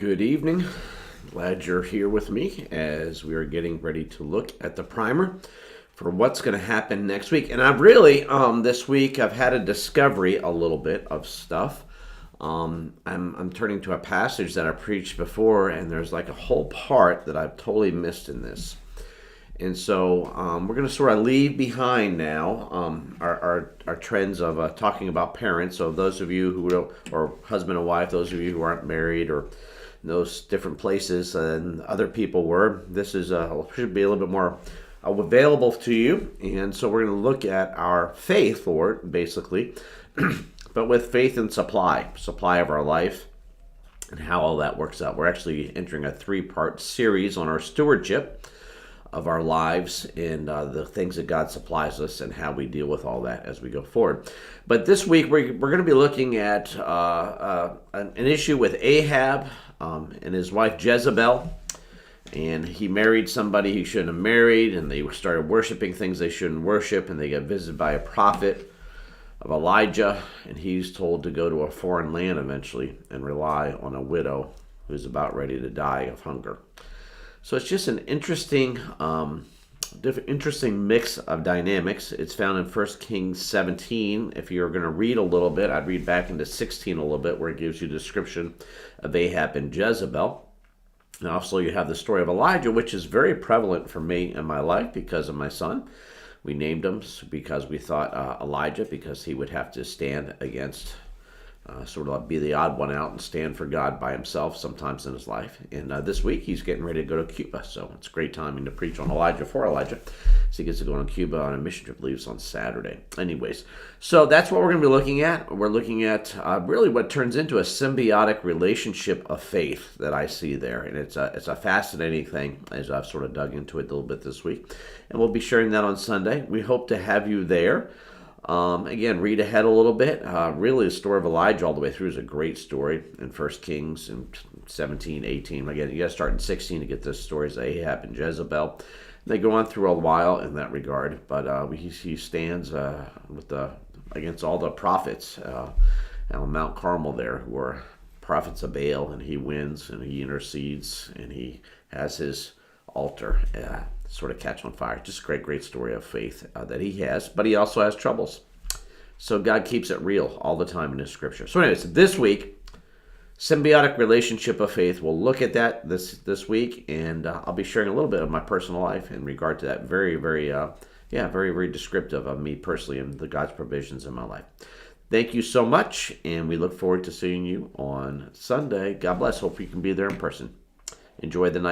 Good evening. Glad you're here with me as we are getting ready to look at the primer for what's going to happen next week. And I've really, this week, I've had a discovery a little bit of stuff. I'm turning to a passage that I preached before, and there's like a whole part that I've totally missed in this. And so we're going to sort of leave behind now our trends of talking about parents. So those of you who or husband and wife, those of you who aren't married or in those different places and other people were, this is should be a little bit more available to you. And so we're going to look at our faith for it, basically, but with faith and supply of our life and how all that works out. We're actually entering a 3-part series on our stewardship of our lives and the things that God supplies us and how we deal with all that as we go forward. But this week we're going to be looking at an issue with Ahab and his wife Jezebel. And he married somebody he shouldn't have married, and they started worshiping things they shouldn't worship, and they got visited by a prophet of Elijah, and he's told to go to a foreign land eventually and rely on a widow who's about ready to die of hunger. So it's just an interesting mix of dynamics. It's found in 1 Kings 17. If you're going to read a little bit, I'd read back into 16 a little bit, where it gives you a description of Ahab and Jezebel. And also you have the story of Elijah, which is very prevalent for me in my life because of my son. We named him because we thought Elijah, because he would have to stand against sort of be the odd one out and stand for God by himself sometimes in his life. And this week he's getting ready to go to Cuba, so it's great timing to preach on Elijah for Elijah. So he gets to go to Cuba on a mission trip, leaves on Saturday. Anyways, so that's what we're going to be looking at. We're looking at really what turns into a symbiotic relationship of faith that I see there. And it's a fascinating thing as I've sort of dug into it a little bit this week. And we'll be sharing that on Sunday. We hope to have you there. Again, read ahead a little bit. Really, the story of Elijah all the way through is a great story in 1 Kings and 17, 18. Again, you got to start in 16 to get the stories of Ahab and Jezebel. They go on through a while in that regard, but he stands against all the prophets on Mount Carmel there, who are prophets of Baal, and he wins, and he intercedes, and he has his altar sort of catch on fire. Just a great story of faith that he has, but he also has troubles. So God keeps it real all the time in his scripture. So anyways, this week, symbiotic relationship of faith. We'll look at that this week, and I'll be sharing a little bit of my personal life in regard to that. Very, very descriptive of me personally and the God's provisions in my life. Thank you so much, and we look forward to seeing you on Sunday. God bless. Hope you can be there in person. Enjoy the night.